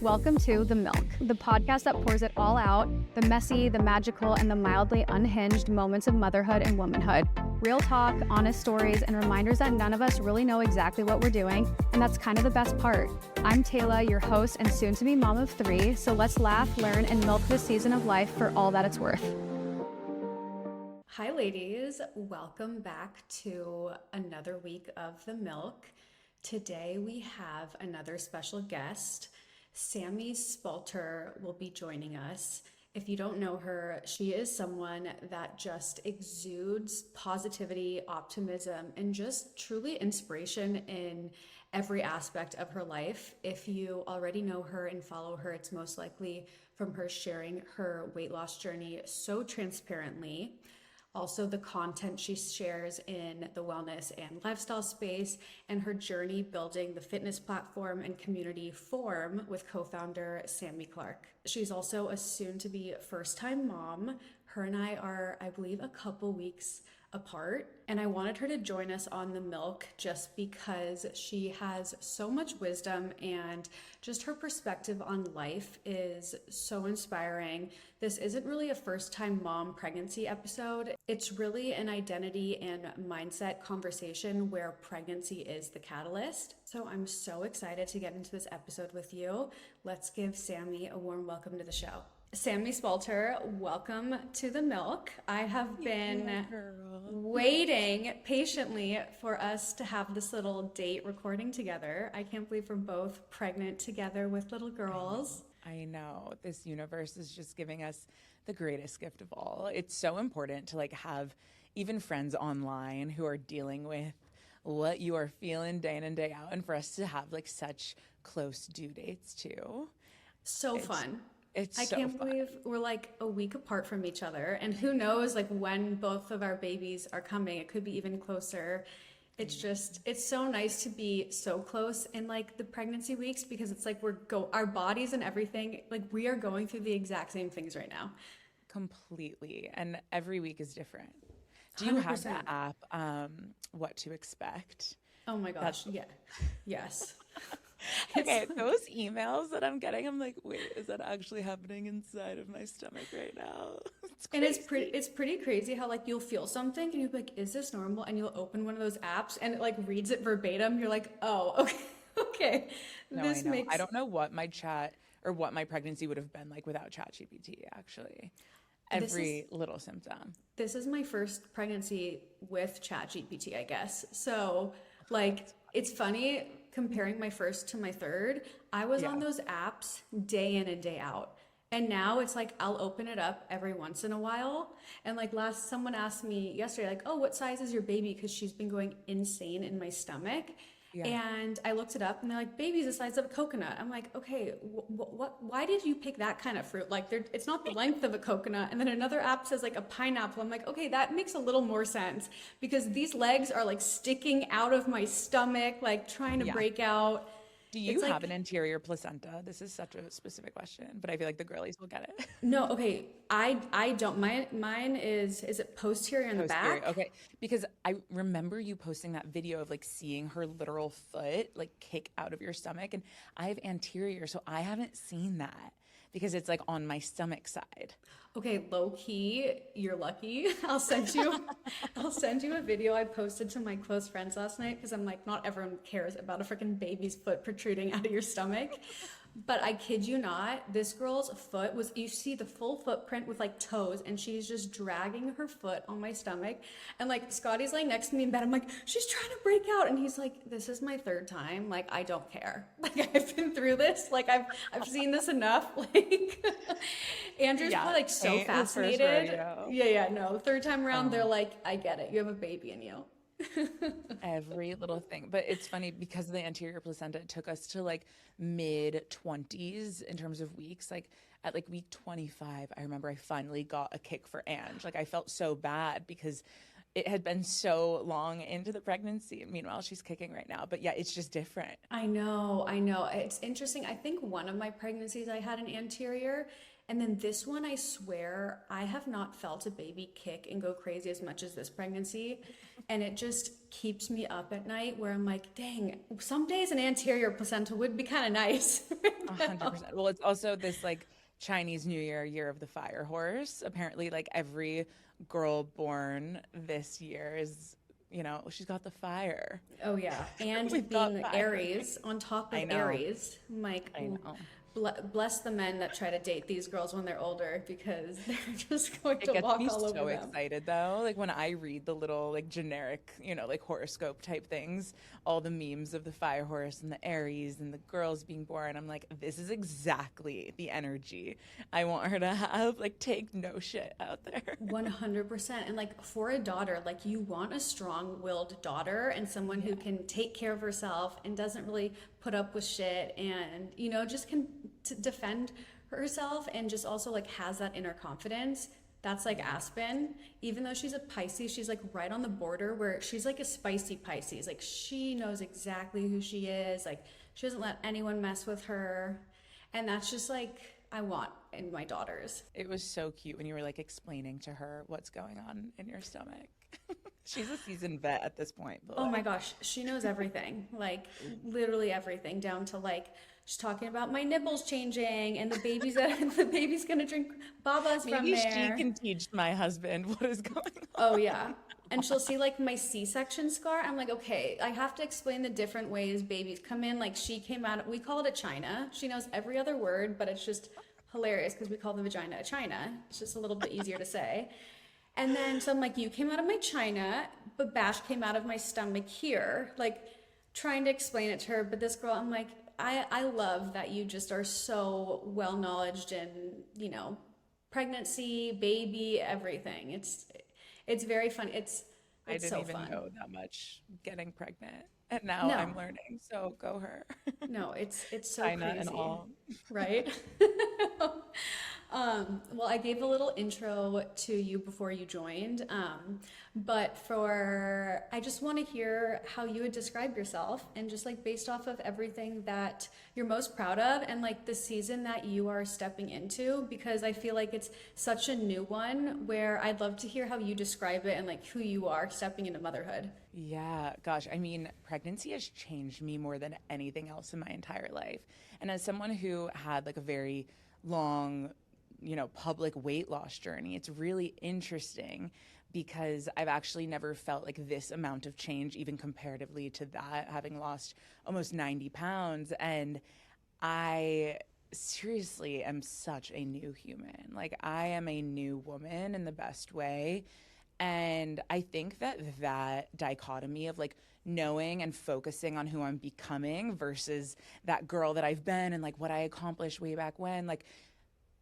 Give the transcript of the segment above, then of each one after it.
Welcome to The Milk, the podcast that pours it all out, the messy, the magical, and the mildly unhinged moments of motherhood and womanhood. Real talk, honest stories, and reminders that none of us really know exactly what we're doing, and that's kind of the best part. I'm Taylor, your host and soon-to-be mom of 3, so let's laugh, learn, and milk this season of life for all that it's worth. Hi ladies, welcome back to another week of The Milk. Today we have another special guest. Sami Spalter will be joining us. If you don't know her, she is someone that just exudes positivity, optimism, and just truly inspiration in every aspect of her life. If you already know her and follow her, it's most likely from her sharing her weight loss journey so transparently. Also, the content she shares in the wellness and lifestyle space, and her journey building the fitness platform and community Form with co-founder Sami Clark. She's also a soon-to-be first-time mom. Her and I are, I believe, a couple weeks apart, and I wanted her to join us on The Milk just because she has so much wisdom and just her perspective on life is so inspiring. This isn't really a first-time mom pregnancy episode. It's really an identity and mindset conversation where pregnancy is the catalyst. So I'm so excited to get into this episode with you. Let's give Sami a warm welcome to the show. Sami Spalter, welcome to The Milk. I have been waiting patiently for us to have this little date recording together. I can't believe we're both pregnant together with little girls. I know. This universe is just giving us the greatest gift of all. It's so important to have even friends online who are dealing with what you are feeling day in and day out, and for us to have such close due dates too. So fun. I can't believe we're a week apart from each other, and who knows when both of our babies are coming. It could be even closer. It's so nice to be so close in the pregnancy weeks, because it's our bodies and everything, we are going through the exact same things right now. Completely. And every week is different. Do you 100%. Have the app, What to Expect? Oh my gosh. Yeah. Yes. Okay, those emails that I'm getting, I'm like, wait, is that actually happening inside of my stomach right now? It's pretty crazy how you'll feel something and you'll be like, is this normal? And you'll open one of those apps and it reads it verbatim. You're like, oh, okay, okay. No, I don't know what my chat or what my pregnancy would have been like without ChatGPT. Actually, every little symptom. This is my first pregnancy with ChatGPT, I guess. So it's funny comparing my first to my third. I was on those apps day in and day out. And now it's I'll open it up every once in a while. And someone asked me yesterday, oh, what size is your baby? Because she's been going insane in my stomach. Yeah. And I looked it up and they're like, baby's the size of a coconut. I'm like, okay, why did you pick that kind of fruit? It's not the length of a coconut. And then another app says a pineapple. I'm like, okay, that makes a little more sense, because these legs are sticking out of my stomach, trying to break out. Do you have an anterior placenta? This is such a specific question, but I feel like the girlies will get it. No, okay. I don't. Mine is it posterior in the back? Okay. Because I remember you posting that video of seeing her literal foot kick out of your stomach, and I have anterior, so I haven't seen that because it's on my stomach side. Okay, low key, you're lucky. I'll send you a video I posted to my close friends last night, because I'm not everyone cares about a freaking baby's foot protruding out of your stomach. But I kid you not, this girl's foot you see the full footprint with toes, and she's just dragging her foot on my stomach. And Scotty's laying next to me in bed. I'm like, she's trying to break out. And he's like, this is my third time. I don't care. I've been through this. I've seen this enough. Andrew's probably so fascinated. Yeah, no. Third time around, they're like, I get it. You have a baby in you. Every little thing. But it's funny, because of the anterior placenta, it took us to mid 20s in terms of weeks. At week 25, I remember I finally got a kick for Ange. I felt so bad because it had been so long into the pregnancy. Meanwhile, she's kicking right now. But yeah, it's just different. I know. It's interesting. I think one of my pregnancies I had an anterior, And then this one, I swear, I have not felt a baby kick and go crazy as much as this pregnancy. And it just keeps me up at night where I'm like, dang, some days an anterior placenta would be kind of nice. 100%. Well, it's also this like Chinese New Year, year of the fire horse. Apparently, like every girl born this year is, she's got the fire. Oh yeah, and We've got being fire. Aries on top of I know. Aries, I'm like, I know. bless the men that try to date these girls when they're older because they're just going It to gets walk me all over so them. excited though. Like when I read the little like generic, like horoscope type things, all the memes of the fire horse and the Aries and the girls being born, I'm like, this is exactly the energy I want her to have. Like take no shit out there. 100%. And like for a daughter, like you want a strong-willed daughter and someone who can take care of herself and doesn't really put up with shit and just can defend herself and just also like has that inner confidence. That's like Aspen. Even though she's a Pisces, she's like right on the border where she's like a spicy Pisces. Like she knows exactly who she is. Like she doesn't let anyone mess with her. And that's just like I want in my daughters. It was so cute when you were like explaining to her what's going on in your stomach. She's a seasoned vet at this point. But Oh my gosh, she knows everything. Like literally everything down to like she's talking about my nipples changing and the baby's gonna drink babas from maybe she there. can teach my husband what is going on. Oh yeah. And she'll see like my C-section scar. I'm like, okay, I have to explain the different ways babies come in. Like she came out, we call it a china. She knows every other word, but it's just hilarious because we call the vagina a china. It's just a little bit easier to say. And then so I'm like, you came out of my china, but Bash came out of my stomach here. Like trying to explain it to her. But this girl, I'm like, I love that you just are so well knowledged in, pregnancy, baby, everything. It's very fun. It's I didn't so even fun. know that much getting pregnant. And now No, I'm learning. So go her. no, it's so China crazy, and all. right? Well, I gave a little intro to you before you joined, but I just want to hear how you would describe yourself and just like based off of everything that you're most proud of and like the season that you are stepping into, because I feel like it's such a new one where I'd love to hear how you describe it and like who you are stepping into motherhood. Yeah, gosh. I mean, pregnancy has changed me more than anything else in my entire life. And as someone who had like a very long, public weight loss journey, it's really interesting because I've actually never felt like this amount of change, even comparatively to that, having lost almost 90 pounds. And I seriously am such a new human. Like, I am a new woman in the best way. And I think that dichotomy of like knowing and focusing on who I'm becoming versus that girl that I've been and like what I accomplished way back when, like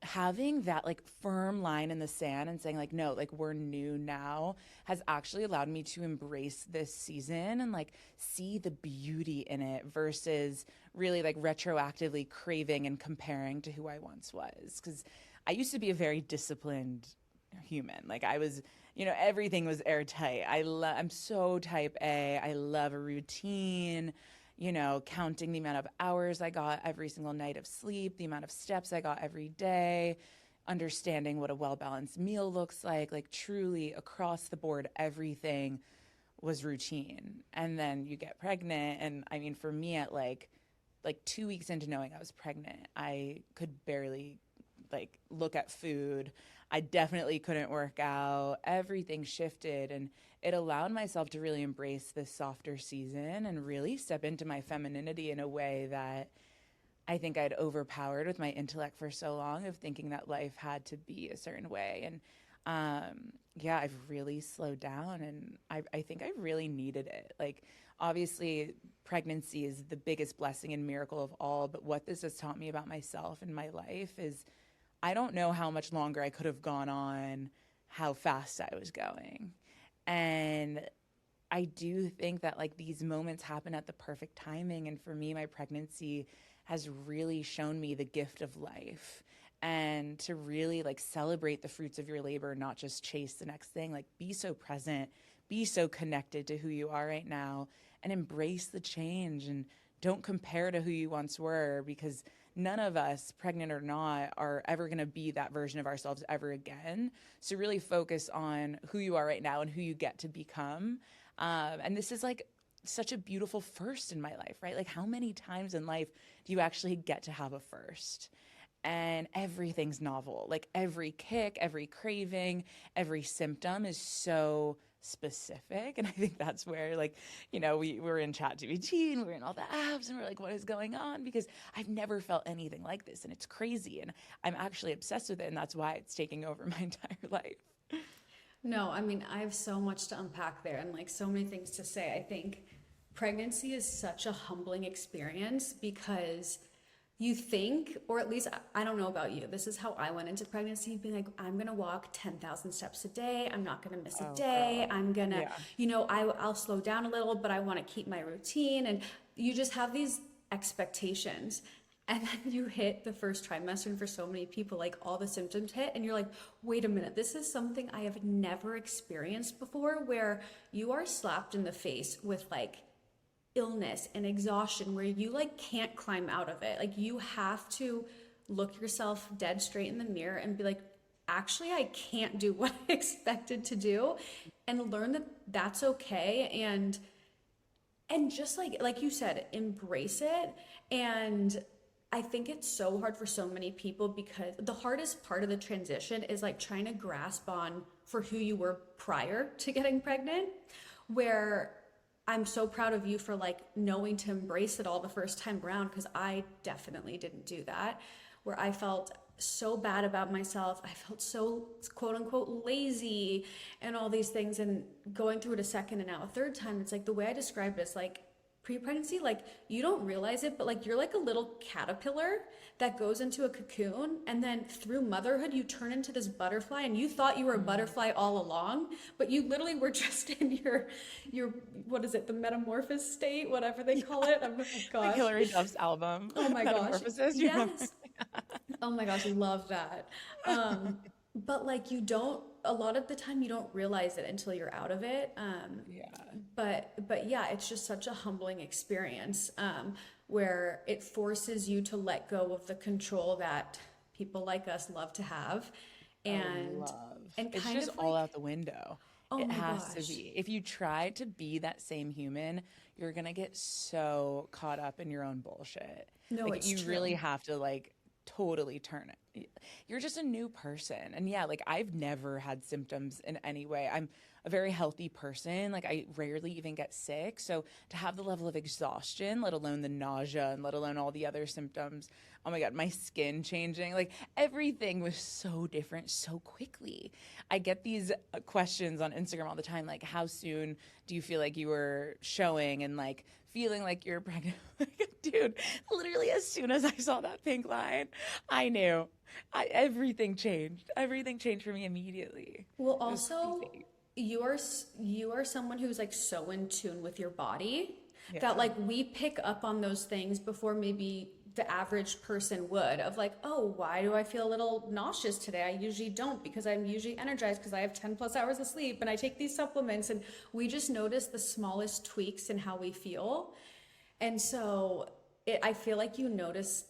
having that like firm line in the sand and saying like, no, like we're new now has actually allowed me to embrace this season and like see the beauty in it versus really like retroactively craving and comparing to who I once was. Because I used to be a very disciplined human. Like I was, everything was airtight. I'm so type A. I love a routine, counting the amount of hours I got every single night of sleep, the amount of steps I got every day, understanding what a well-balanced meal looks like truly across the board, everything was routine. And then you get pregnant. And I mean, for me at like 2 weeks into knowing I was pregnant, I could barely like look at food. I definitely couldn't work out. Everything shifted and it allowed myself to really embrace this softer season and really step into my femininity in a way that I think I'd overpowered with my intellect for so long of thinking that life had to be a certain way. And yeah, I've really slowed down and I think I really needed it. Like, obviously, pregnancy is the biggest blessing and miracle of all. But what this has taught me about myself and my life is I don't know how much longer I could have gone on, how fast I was going. And I do think that like these moments happen at the perfect timing. And for me, my pregnancy has really shown me the gift of life and to really like celebrate the fruits of your labor, not just chase the next thing. Like be so present, be so connected to who you are right now and embrace the change and don't compare to who you once were because none of us, pregnant or not, are ever going to be that version of ourselves ever again. So really focus on who you are right now and who you get to become. And this is like such a beautiful first in my life, right? Like how many times in life do you actually get to have a first? And everything's novel. Like every kick, every craving, every symptom is so specific. And I think that's where, like, you know, we're in ChatGPT and we're in all the apps and we're like, what is going on? Because I've never felt anything like this and it's crazy. And I'm actually obsessed with it. And that's why it's taking over my entire life. No, I mean, I have so much to unpack there and like so many things to say. I think pregnancy is such a humbling experience because you think, or at least I don't know about you, this is how I went into pregnancy, being like, I'm gonna walk 10,000 steps a day. I'm not gonna miss a day. God. I'm gonna, Yeah. you know, I'll slow down a little, but I wanna keep my routine. And you just have these expectations. And then you hit the first trimester, and for so many people, like all the symptoms hit, and you're like, wait a minute, this is something I have never experienced before, where you are slapped in the face with like illness and exhaustion, where you like can't climb out of it. Like you have to look yourself dead straight in the mirror and be like, actually, I can't do what I expected to do, and learn that that's okay. And just like you said, embrace it. And I think it's so hard for so many people because the hardest part of the transition is like trying to grasp on for who you were prior to getting pregnant, where I'm so proud of you for like knowing to embrace it all the first time around, because I definitely didn't do that, where I felt so bad about myself. I felt so quote unquote lazy and all these things. And going through it a second and now a third time, it's like the way I described it is like pre-pregnancy, like you don't realize it, but like you're like a little caterpillar that goes into a cocoon, and then through motherhood you turn into this butterfly, and you thought you were a butterfly all along, but you literally were just in your what is it, the metamorphosis state, whatever they call it. Oh my gosh, Like Hilary Duff's album. oh my gosh, Metamorphosis. You remember? yes. Oh my gosh, I love that. But like you don't, a lot of the time you don't realize it until you're out of it. Yeah. But yeah, it's just such a humbling experience, where it forces you to let go of the control that people like us love to have. And Love. and It's kind just of all like, out the window. oh It my has gosh. to be. If you try to be that same human, you're gonna get so caught up in your own bullshit. No, Like it's you true. really have to like totally turn it. You're just a new person. And yeah, like I've never had symptoms in any way. I'm a very healthy person. Like I rarely even get sick. So to have the level of exhaustion, let alone the nausea and let alone all the other symptoms, oh my God, my skin changing, like everything was so different so quickly. I get these questions on Instagram all the time, like how soon do you feel like you were showing and like feeling like you're pregnant? Like, dude, literally as soon as I saw that pink line, I knew. Everything changed. Everything changed for me immediately. Well, It was also crazy. you are someone who's like so in tune with your body Yeah. that like we pick up on those things before maybe the average person would, of like, oh, why do I feel a little nauseous today? I usually don't, because I'm usually energized because I have 10 plus hours of sleep and I take these supplements. And we just notice the smallest tweaks in how we feel. And so I feel like you notice,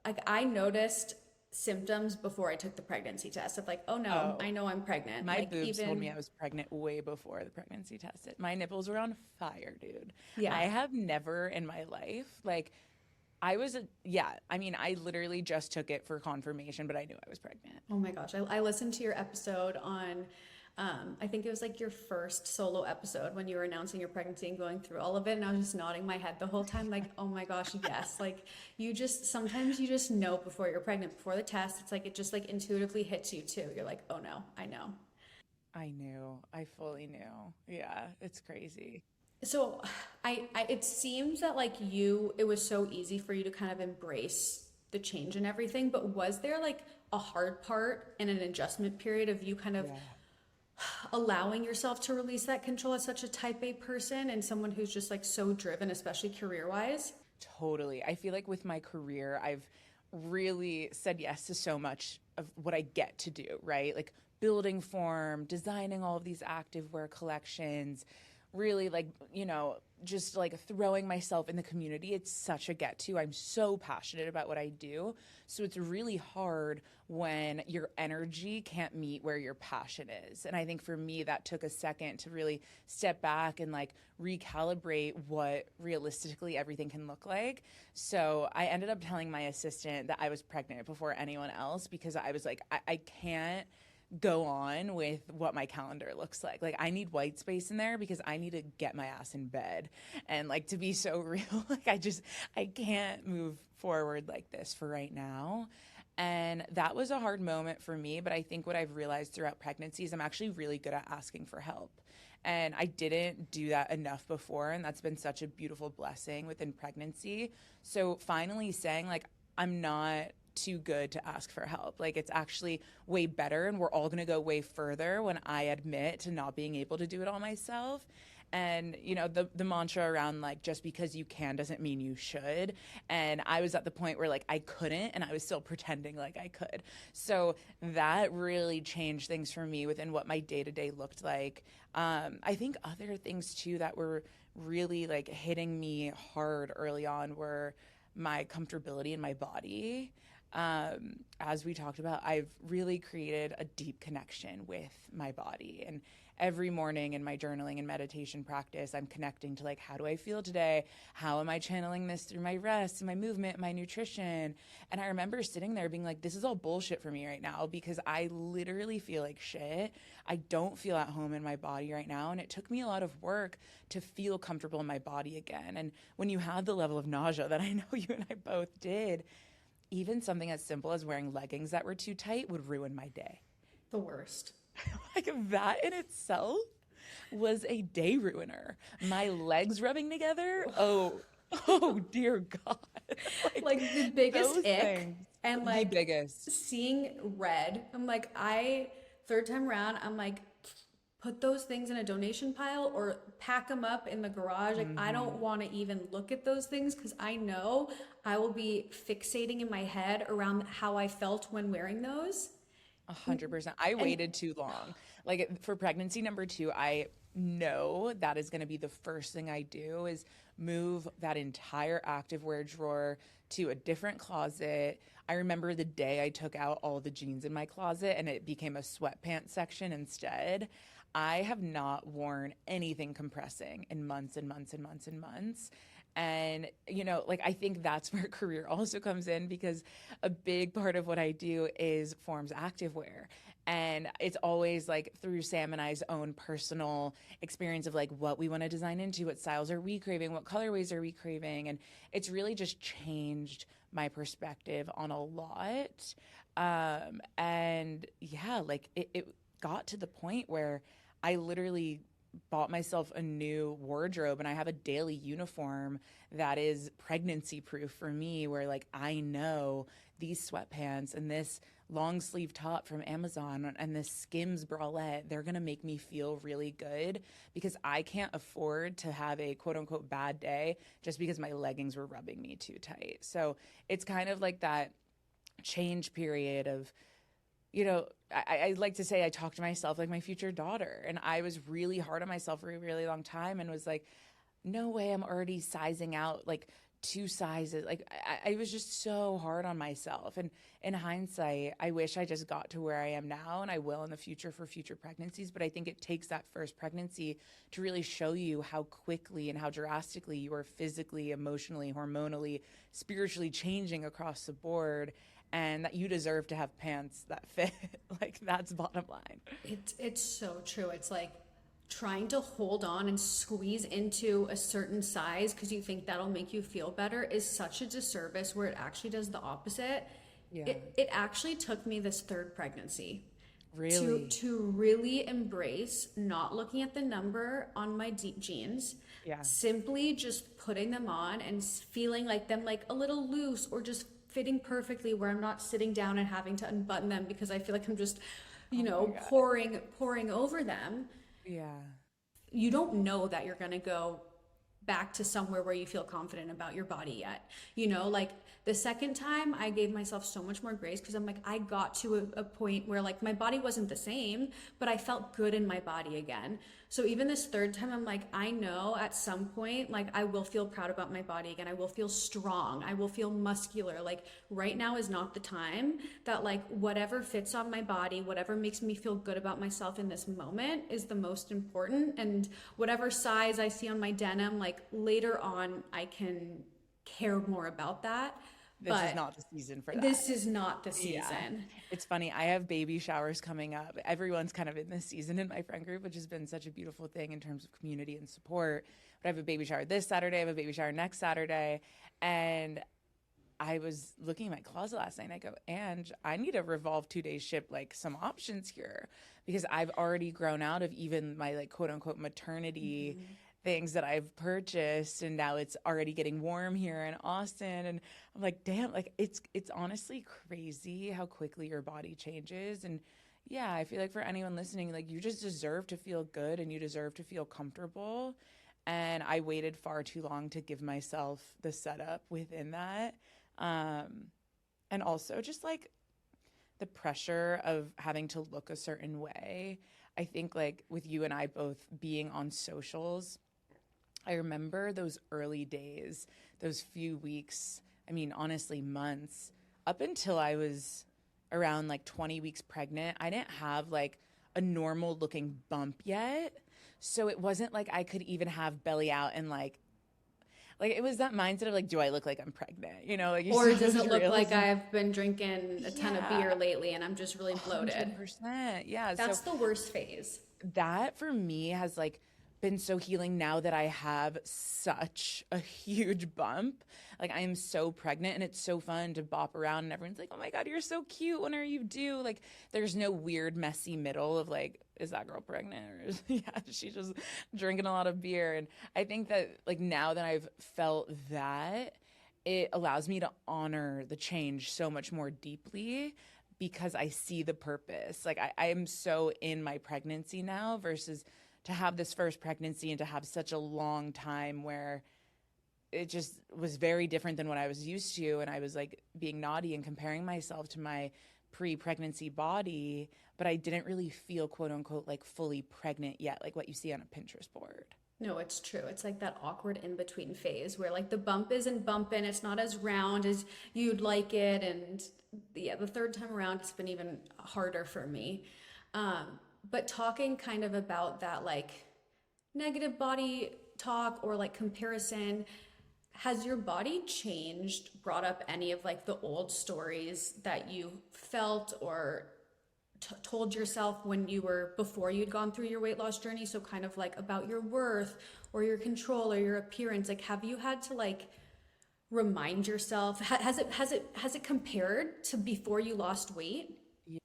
like I noticed symptoms before I took the pregnancy test of like, oh no, Oh, I know I'm pregnant. my Like boobs told me even, I was pregnant way before the pregnancy test. My nipples were on fire, dude. yeah. I have never in my life, like, I mean, I literally just took it for confirmation, but I knew I was pregnant. Oh my gosh. I listened to your episode on, I think it was like your first solo episode when you were announcing your pregnancy and going through all of it. And I was just nodding my head the whole time, like, oh my gosh, yes. Like sometimes you just know before you're pregnant, before the test. It's like, it just like intuitively hits you too. You're like, oh no, I know. I knew. I fully knew. Yeah, it's crazy. So it seems that like it was so easy for you to kind of embrace the change and everything, but was there like a hard part and an adjustment period of you kind of Yeah. allowing yourself to release that control as such a type A person and someone who's just like so driven, especially career wise? Totally. I feel like with my career, I've really said yes to so much of what I get to do, right? Like building form, designing all of these active wear collections, really like, just like throwing myself in the community. It's such a get to. I'm so passionate about what I do. So it's really hard when your energy can't meet where your passion is. And I think for me, that took a second to really step back and like recalibrate what realistically everything can look like. So I ended up telling my assistant that I was pregnant before anyone else, because I was like, I can't go on with what my calendar looks like. Like I need white space in there because I need to get my ass in bed. And like, to be so real, like I can't move forward like this for right now. And that was a hard moment for me. But I think what I've realized throughout pregnancy is I'm actually really good at asking for help. And I didn't do that enough before. And that's been such a beautiful blessing within pregnancy. So finally saying, like, I'm not too good to ask for help. Like, it's actually way better. And we're all going to go way further when I admit to not being able to do it all myself. And, the mantra around like, just because you can doesn't mean you should. And I was at the point where like I couldn't, and I was still pretending like I could. So that really changed things for me within what my day to day looked like. I think other things too that were really like hitting me hard early on were my comfortability in my body. As we talked about, I've really created a deep connection with my body. And every morning in my journaling and meditation practice, I'm connecting to like, how do I feel today? How am I channeling this through my rest, my movement, my nutrition? And I remember sitting there being like, this is all bullshit for me right now, because I literally feel like shit. I don't feel at home in my body right now. And it took me a lot of work to feel comfortable in my body again. And when you have the level of nausea that I know you and I both did, even something as simple as wearing leggings that were too tight would ruin my day. The worst. Like that in itself was a day ruiner. My legs rubbing together. Oh dear God. Like the biggest ick. Things. And like the biggest. Seeing red. I'm like, third time around, I'm like, put those things in a donation pile or pack them up in the garage. Like, I don't want to even look at those things, because I know I will be fixating in my head around how I felt when wearing those. 100%. I waited too long. Like for pregnancy number 2, I know that is going to be the first thing I do, is move that entire activewear drawer to a different closet. I remember the day I took out all the jeans in my closet and it became a sweatpants section instead. I have not worn anything compressing in months and months and months and months. And, like, I think that's where career also comes in, because a big part of what I do is forms activewear. And it's always like through Sam and I's own personal experience of like what we want to design into, what styles are we craving, what colorways are we craving. And it's really just changed my perspective on a lot. And yeah, like it got to the point where I literally bought myself a new wardrobe, and I have a daily uniform that is pregnancy proof for me, where like I know these sweatpants and this long sleeve top from Amazon and this Skims bralette, they're going to make me feel really good, because I can't afford to have a quote unquote bad day just because my leggings were rubbing me too tight. So it's kind of like that change period of, I like to say I talk to myself like my future daughter. And I was really hard on myself for a really long time and was like, no way, I'm already sizing out like 2 sizes. Like I was just so hard on myself. And in hindsight, I wish I just got to where I am now, and I will in the future for future pregnancies. But I think it takes that first pregnancy to really show you how quickly and how drastically you are physically, emotionally, hormonally, spiritually changing across the board. And that you deserve to have pants that fit. Like, that's bottom line. It's so true. It's like trying to hold on and squeeze into a certain size because you think that'll make you feel better is such a disservice, where it actually does the opposite. Yeah. It actually took me this 3rd pregnancy really to really embrace not looking at the number on my jeans. Yeah. Simply just putting them on and feeling like them like a little loose, or just fitting perfectly, where I'm not sitting down and having to unbutton them because I feel like I'm just, pouring over them. Yeah. You don't know that you're going to go back to somewhere where you feel confident about your body yet. Like The second time I gave myself so much more grace because I'm like, I got to a point where like my body wasn't the same, but I felt good in my body again. So even this third time, I'm like, I know at some point, like I will feel proud about my body again. I will feel strong. I will feel muscular. Like right now is not the time that like whatever fits on my body, whatever makes me feel good about myself in this moment is the most important. And whatever size I see on my denim, like later on, I can care more about that. This is not the season for that. This is not the season. Yeah. It's funny. I have baby showers coming up. Everyone's kind of in this season in my friend group, which has been such a beautiful thing in terms of community and support. But I have a baby shower this Saturday. I have a baby shower next Saturday. And I was looking in my closet last night and I go, and I need to revolve 2 days ship, like some options here, because I've already grown out of even my like quote unquote maternity things that I've purchased, and now it's already getting warm here in Austin, and I'm like, damn, like it's honestly crazy how quickly your body changes. And yeah, I feel like for anyone listening, like you just deserve to feel good and you deserve to feel comfortable. And I waited far too long to give myself the setup within that. And also just like the pressure of having to look a certain way. I think like with you and I both being on socials, I remember those early days, those few weeks, I mean, honestly, months, up until I was around like 20 weeks pregnant. I didn't have like a normal looking bump yet. So it wasn't like I could even have belly out and like it was that mindset of like, do I look like I'm pregnant? You know, like you Or see does those it look reels like and- I've been drinking a ton of beer lately and I'm just really bloated? 100%. Yeah. That's So the worst phase. that for me has like been so healing now that I have such a huge bump. Like I am so pregnant and it's so fun to bop around and everyone's like, oh my God, you're so cute. When are you due? Like there's no weird, messy middle of like, is that girl pregnant? Or yeah, she's just drinking a lot of beer. And I think that like now that I've felt that, it allows me to honor the change so much more deeply because I see the purpose. Like I am so in my pregnancy now versus to have this first pregnancy and to have such a long time where it just was very different than what I was used to. And I was like being naughty and comparing myself to my pre-pregnancy body, but I didn't really feel quote unquote like fully pregnant yet, like what you see on a Pinterest board. No, it's true. It's like that awkward in-between phase where like the bump isn't bumping, it's not as round as you'd like it. And yeah, the third time around, it's been even harder for me. But talking kind of about that like negative body talk or like comparison, has your body changed, brought up any of like the old stories that you felt or told yourself when you were before you'd gone through your weight loss journey? So kind of like about your worth or your control or your appearance, like have you had to like remind yourself, has it compared to before you lost weight? Yeah,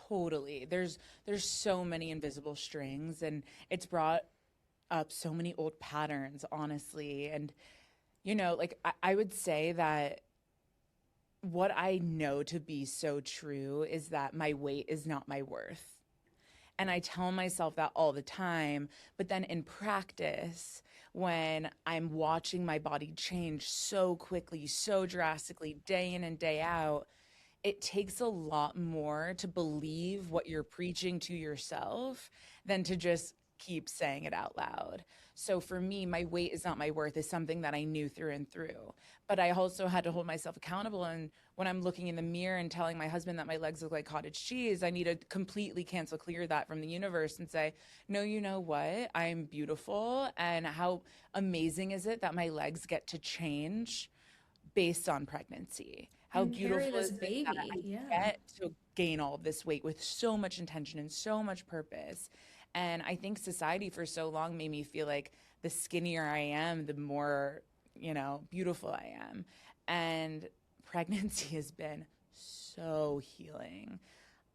totally. There's so many invisible strings and it's brought up so many old patterns, honestly. And, you know, like I would say that what I know to be so true is that my weight is not my worth. And I tell myself that all the time. But then in practice, when I'm watching my body change so quickly, so drastically, day in and day out, it takes a lot more to believe what you're preaching to yourself than to just keep saying it out loud. So for me, my weight is not my worth is something that I knew through and through. But I also had to hold myself accountable. And when I'm looking in the mirror and telling my husband that my legs look like cottage cheese, I need to completely clear that from the universe and say, no, you know what? I'm beautiful. And how amazing is it that my legs get to change based on pregnancy? How And carry beautiful this is baby, it that I yeah. get to gain all of this weight with so much intention and so much purpose? And I think society for so long made me feel like the skinnier I am, the more, you know, beautiful I am. And pregnancy has been so healing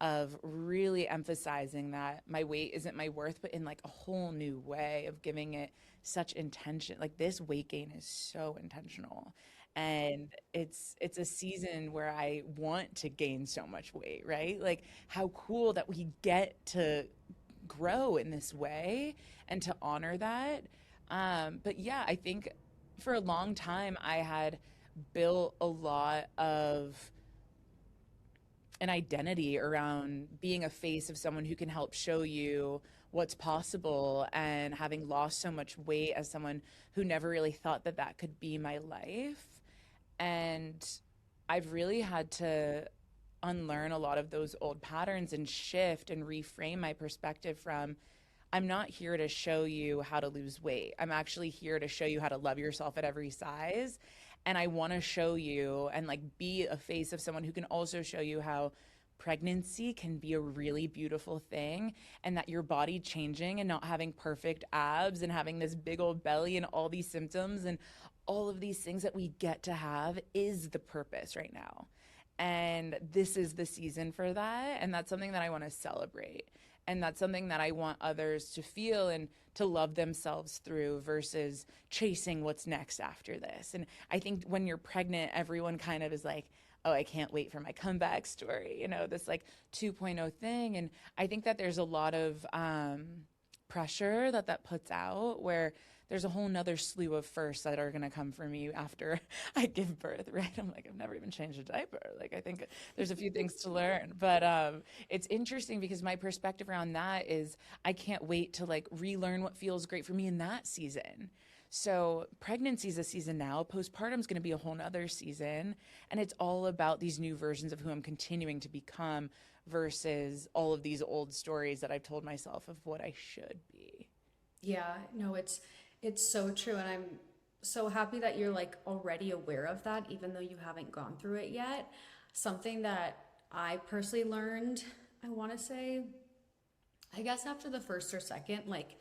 of really emphasizing that my weight isn't my worth, but in like a whole new way of giving it such intention. Like this weight gain is so intentional. And it's a season where I want to gain so much weight, right? Like how cool that we get to grow in this way and to honor that. But yeah, I think for a long time I had built a lot of an identity around being a face of someone who can help show you what's possible, and having lost so much weight as someone who never really thought that that could be my life. And I've really had to unlearn a lot of those old patterns and shift and reframe my perspective from, I'm not here to show you how to lose weight. I'm actually here to show you how to love yourself at every size. And I want to show you and like be a face of someone who can also show you how pregnancy can be a really beautiful thing, and that your body changing and not having perfect abs and having this big old belly and all these symptoms and all of these things that we get to have is the purpose right now. And this is the season for that. And that's something that I want to celebrate. And that's something that I want others to feel and to love themselves through, versus chasing what's next after this. And I think when you're pregnant, everyone kind of is like, oh, I can't wait for my comeback story, you know, this like 2.0 thing. And I think that there's a lot of pressure that puts out, where there's a whole nother slew of firsts that are going to come for me after I give birth, right? I'm like, I've never even changed a diaper. Like, I think there's a few things to learn. But it's interesting because my perspective around that is I can't wait to like relearn what feels great for me in that season. So pregnancy is a season now. Postpartum is going to be a whole nother season. And it's all about these new versions of who I'm continuing to become, versus all of these old stories that I've told myself of what I should be. Yeah, no, it's so true, and I'm so happy that you're like already aware of that, even though you haven't gone through it yet. Something that I personally learned, I want to say, I guess after the first or second, like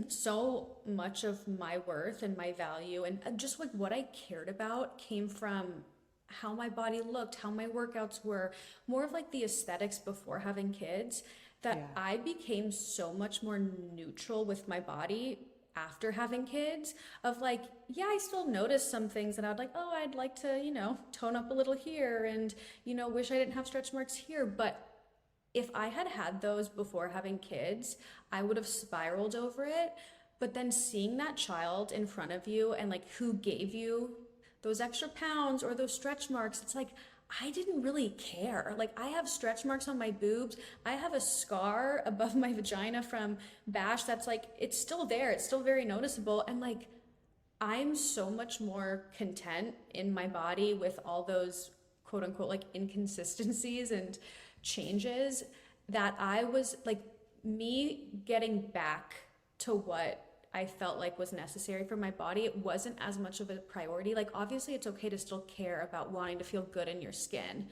so much of my worth and my value and just like what I cared about came from how my body looked, how my workouts were, more of like the aesthetics before having kids, that Yeah. I became so much more neutral with my body after having kids. Of like, yeah, I still noticed some things and I'd like, oh, I'd like to, tone up a little here and, wish I didn't have stretch marks here. But if I had had those before having kids, I would have spiraled over it. But then seeing that child in front of you and like who gave you those extra pounds or those stretch marks, it's like, I didn't really care. Like, I have stretch marks on my boobs. I have a scar above my vagina from Bash that's like, it's still there. It's still very noticeable. And like, I'm so much more content in my body with all those quote unquote like inconsistencies and changes, that I was like, me getting back to what I felt like was necessary for my body, it wasn't as much of a priority. Like, obviously it's okay to still care about wanting to feel good in your skin,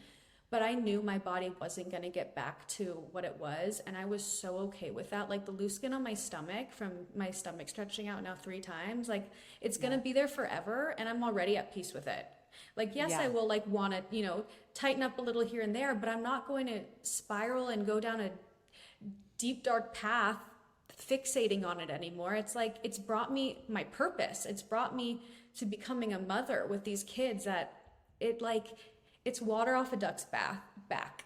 but I knew my body wasn't going to get back to what it was, and I was so okay with that. Like, the loose skin on my stomach from my stomach stretching out now 3 times, like, it's going to be there forever, and I'm already at peace with it. Like, yes, I will like want to, tighten up a little here and there, but I'm not going to spiral and go down a deep, dark path fixating on it anymore. It's like, it's brought me my purpose. It's brought me to becoming a mother with these kids, that it's water off a duck's back.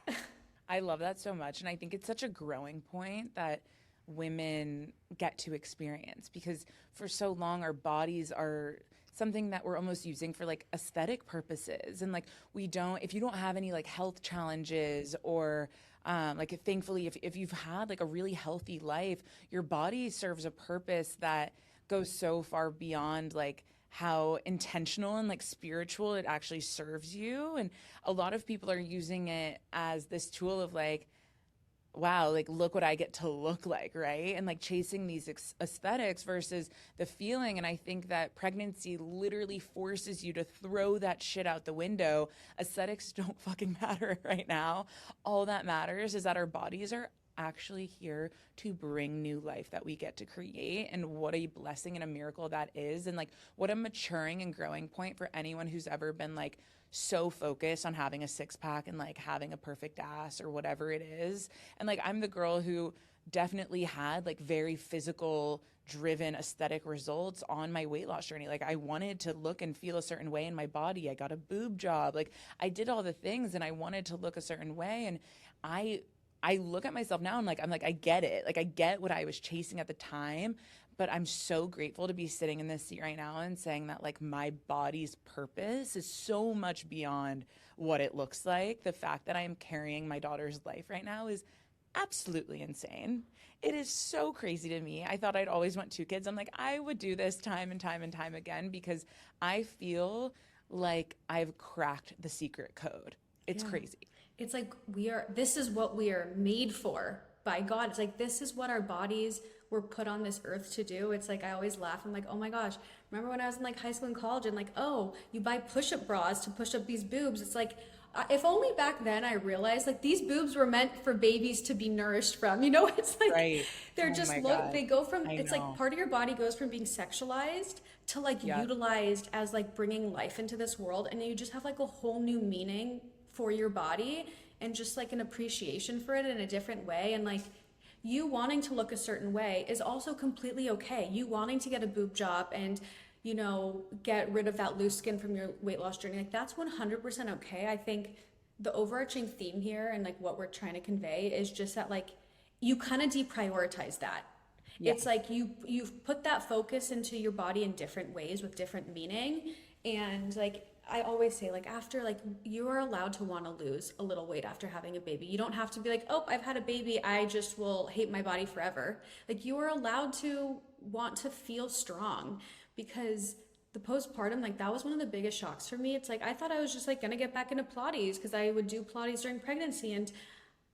I love that so much. And I think it's such a growing point that women get to experience, because for so long our bodies are something that we're almost using for like aesthetic purposes. And like, if you don't have any like health challenges or like, thankfully, if you've had like a really healthy life, your body serves a purpose that goes so far beyond like how intentional and like spiritual it actually serves you. And a lot of people are using it as this tool of like, wow, like, look what I get to look like, right? And like chasing these aesthetics versus the feeling. And I think that pregnancy literally forces you to throw that shit out the window. Aesthetics don't fucking matter right now. All that matters is that our bodies are actually here to bring new life that we get to create. And what a blessing and a miracle that is. And like, what a maturing and growing point for anyone who's ever been like so focused on having a 6-pack and like having a perfect ass or whatever it is. And like, I'm the girl who definitely had like very physical driven aesthetic results on my weight loss journey. Like, I wanted to look and feel a certain way in my body. I got a boob job. Like, I did all the things and I wanted to look a certain way. And I look at myself now and I'm like, I get it. Like, I get what I was chasing at the time, but I'm so grateful to be sitting in this seat right now and saying that like my body's purpose is so much beyond what it looks like. The fact that I am carrying my daughter's life right now is absolutely insane. It is so crazy to me. I thought I'd always want 2 kids. I'm like, I would do this time and time and time again because I feel like I've cracked the secret code. It's crazy. It's like this is what we are made for by God. It's like, this is what our bodies were put on this earth to do. It's like, I always laugh. I'm like, oh my gosh, remember when I was in like high school and college and like, oh, you buy push-up bras to push up these boobs. It's like, if only back then I realized like these boobs were meant for babies to be nourished from, you know, it's like, they're just they go from, it's like part of your body goes from being sexualized to like utilized as like bringing life into this world. And you just have like a whole new meaning for your body and just like an appreciation for it in a different way. And like, you wanting to look a certain way is also completely okay. You wanting to get a boob job and, you know, get rid of that loose skin from your weight loss journey, like that's 100% okay. I think the overarching theme here and like what we're trying to convey is just that like you kind of deprioritize that. It's like you've put that focus into your body in different ways with different meaning. And like I always say, like, after, like, you are allowed to want to lose a little weight after having a baby. You don't have to be like, oh, I've had a baby, I just will hate my body forever. Like, you are allowed to want to feel strong, because the postpartum, like, that was one of the biggest shocks for me. It's like, I thought I was just like gonna get back into Pilates because I would do Pilates during pregnancy, and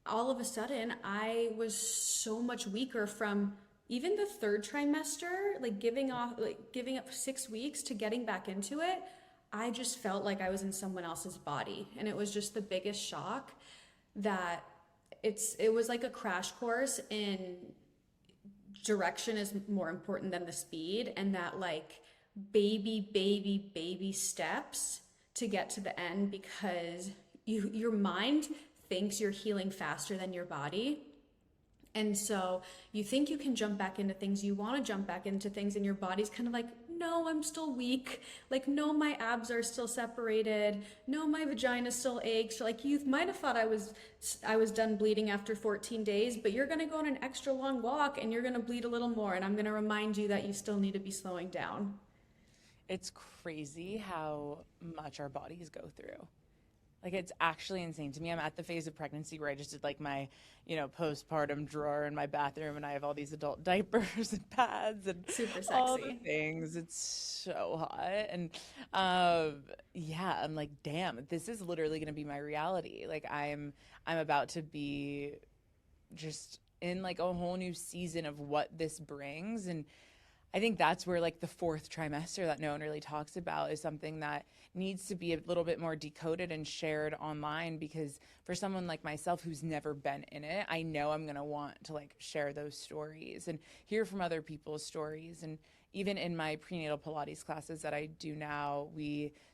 all of a sudden I was so much weaker from even the 3rd trimester, like giving up 6 weeks to getting back into it. I just felt like I was in someone else's body, and it was just the biggest shock that it was like a crash course in direction is more important than the speed, and that like baby steps to get to the end, because your mind thinks you're healing faster than your body. And so you think you can jump back into things, you want to jump back into things, and your body's kind of like, no, I'm still weak. Like, no, my abs are still separated. No, my vagina still aches. Like, you might have thought I was done bleeding after 14 days, but you're going to go on an extra long walk and you're going to bleed a little more. And I'm going to remind you that you still need to be slowing down. It's crazy how much our bodies go through. Like, it's actually insane to me. I'm at the phase of pregnancy where I just did like my, postpartum drawer in my bathroom, and I have all these adult diapers and pads and super sexy all the things. It's so hot. And I'm like, damn, this is literally going to be my reality. Like, I'm about to be just in like a whole new season of what this brings. And I think that's where like the 4th trimester that no one really talks about is something that needs to be a little bit more decoded and shared online, because for someone like myself who's never been in it, I know I'm going to want to like share those stories and hear from other people's stories. And even in my prenatal Pilates classes that I do now,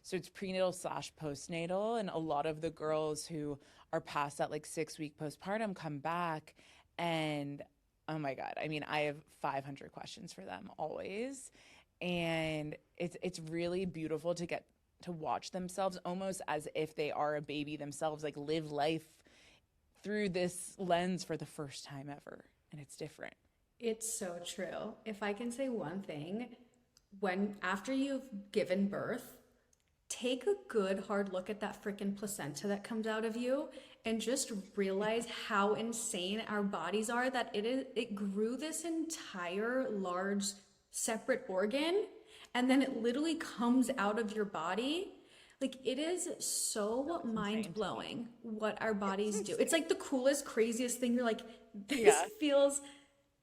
so it's prenatal / postnatal, and a lot of the girls who are past that like 6-week postpartum come back, and oh my God, I mean, I have 500 questions for them always. And it's really beautiful to get to watch themselves almost as if they are a baby themselves, like live life through this lens for the first time ever. And it's different. It's so true. If I can say one thing, after you've given birth, take a good hard look at that freaking placenta that comes out of you and just realize how insane our bodies are, that it grew this entire large separate organ, and then it literally comes out of your body. Like, it is so mind-blowing what our bodies do. It's like the coolest, craziest thing. You're like, this feels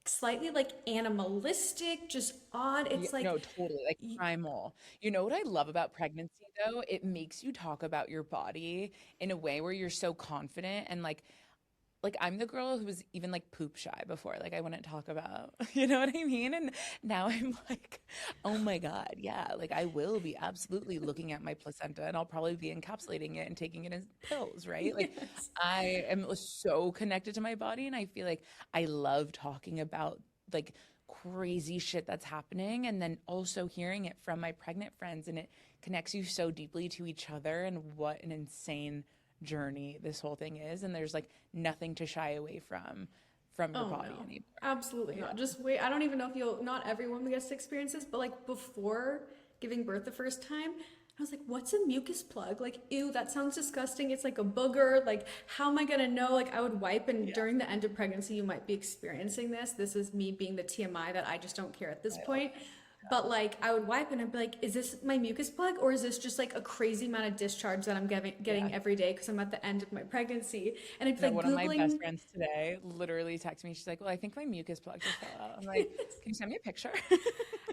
slightly like animalistic, just odd. It's like, no, totally, like primal. You know what I love about pregnancy though? It makes you talk about your body in a way where you're so confident, and like I'm the girl who was even like poop shy before. Like, I wouldn't talk about, you know what I mean? And now I'm like, oh my God, yeah. Like, I will be absolutely looking at my placenta, and I'll probably be encapsulating it and taking it as pills, right? Like, yes. I am so connected to my body, and I feel like I love talking about like crazy shit that's happening, and then also hearing it from my pregnant friends, and it connects you so deeply to each other, and what an insane journey this whole thing is. And there's like nothing to shy away from from your Oh body no, anymore. absolutely Yeah. not. Just wait. I don't even know if not everyone gets to experience this, but like before giving birth the first time, I was like, what's a mucus plug? Like, ew, that sounds disgusting. It's like a booger. Like, how am I gonna know? Like, I would wipe, and during the end of pregnancy, you might be experiencing this. This is me being the TMI that I just don't care at this point. But like, I would wipe and I'd be like, is this my mucus plug, or is this just like a crazy amount of discharge that I'm getting every day because I'm at the end of my pregnancy? And I'd be No, like one of my best Googling. friends today literally texted me. She's like, well, I think my mucus plug just fell out. I'm like, can you send me a picture?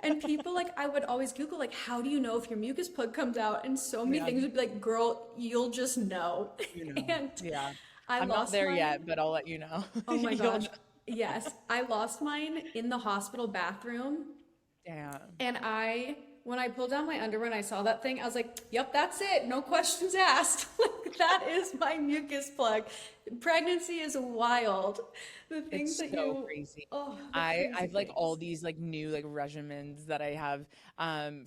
And people, like, I would always Google, like, how do you know if your mucus plug comes out? And so many Yeah. things would be like, girl, you'll just know. You know. And Yeah. I I'm not lost there mine. yet, but I'll let you know. Oh my You'll gosh. know. Yes. I lost mine in the hospital bathroom. Damn. And when I pulled down my underwear and I saw that thing, I was like, yep, that's it. No questions asked. Like, that is my mucus plug. Pregnancy is wild. The things It's that so crazy. the crazy I've like all things. these like new like regimens that I have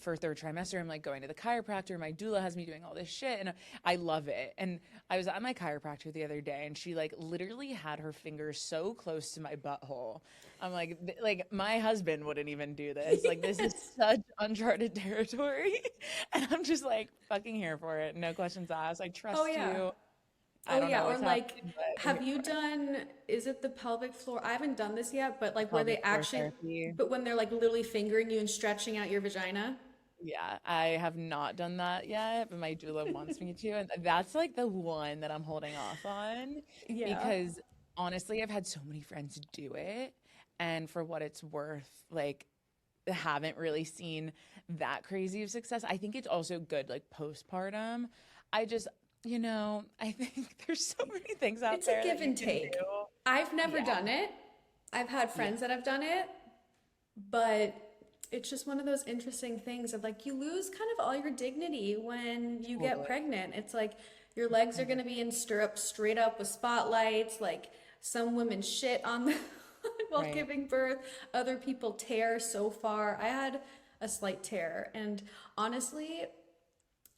for third trimester. I'm like going to the chiropractor. My doula has me doing all this shit and I love it. And I was at my chiropractor the other day and she like literally had her fingers so close to my butthole. I'm like my husband wouldn't even do this. Like this is such uncharted territory. And I'm just like fucking here for it. No questions asked. I trust Oh, yeah. you. I Oh don't yeah, know or what's like, happening, but I'm have here you for it. done, is it the pelvic floor? I haven't done this yet, but like where they Pelvic floor actually, therapy. but when they're like literally fingering you and stretching out your vagina. Yeah, I have not done that yet, but my doula wants me to. And that's like the one that I'm holding off on Yeah. because honestly, I've had so many friends do it. And for what it's worth, like, haven't really seen that crazy of success. I think it's also good, like, postpartum. I just, I think there's so many things out It's a there give that you and can take. do. I've never Yeah. done it. I've had friends that have done it, but it's just one of those interesting things of like, you lose kind of all your dignity when you get Totally. pregnant. It's like your legs are going to be in stirrups straight up with spotlights. Like, some women shit on them while Right. giving birth. Other people tear so far. I had a slight tear, and honestly,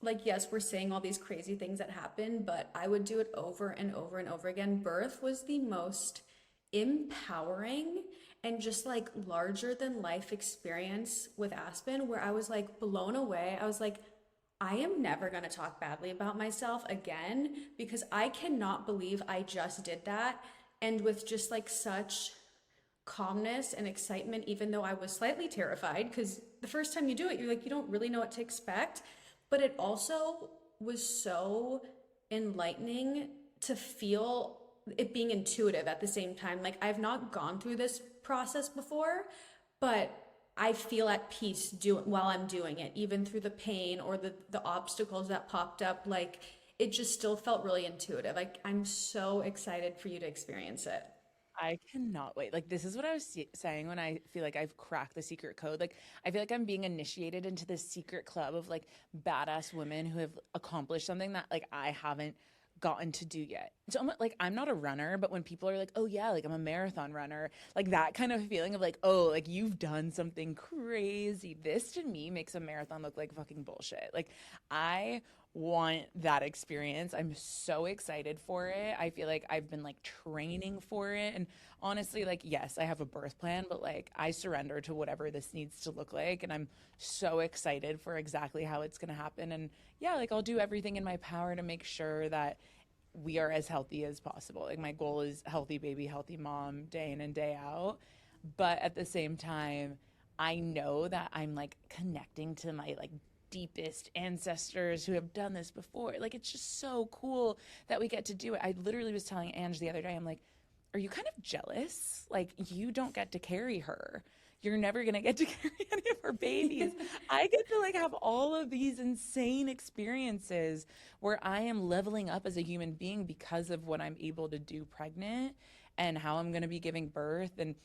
like, yes, we're saying all these crazy things that happen, but I would do it over and over and over again. Birth was the most empowering and just like larger than life experience with Aspen, where I was like blown away. I was like, I am never going to talk badly about myself again, because I cannot believe I just did that. And with just like such calmness and excitement, even though I was slightly terrified, because the first time you do it, you're like, you don't really know what to expect. But it also was so enlightening to feel it being intuitive at the same time. Like, I've not gone through this process before, but I feel at peace while I'm doing it, even through the pain or the obstacles that popped up. Like, it just still felt really intuitive. Like, I'm so excited for you to experience it. I cannot wait. Like, this is what I was saying when I feel like I've cracked the secret code. Like, I feel like I'm being initiated into this secret club of like badass women who have accomplished something that like I haven't gotten to do yet. So like I'm not a runner, but when people are like, "Oh yeah, like I'm a marathon runner," like that kind of feeling of like, "Oh, like you've done something crazy." This to me makes a marathon look like fucking bullshit. Like I want that experience. I'm so excited for it. I feel like I've been like training for it. And honestly, like, yes, I have a birth plan, but like I surrender to whatever this needs to look like. And I'm so excited for exactly how it's going to happen. And yeah, like I'll do everything in my power to make sure that we are as healthy as possible. Like my goal is healthy baby, healthy mom, day in and day out. But at the same time, I know that I'm like connecting to my like deepest ancestors who have done this before. Like it's just so cool that we get to do it. I literally was telling Ange the other day, I'm like, are you kind of jealous? Like you don't get to carry her. You're never gonna get to carry any of her babies. I get to like have all of these insane experiences where I am leveling up as a human being because of what I'm able to do pregnant and how I'm gonna be giving birth. And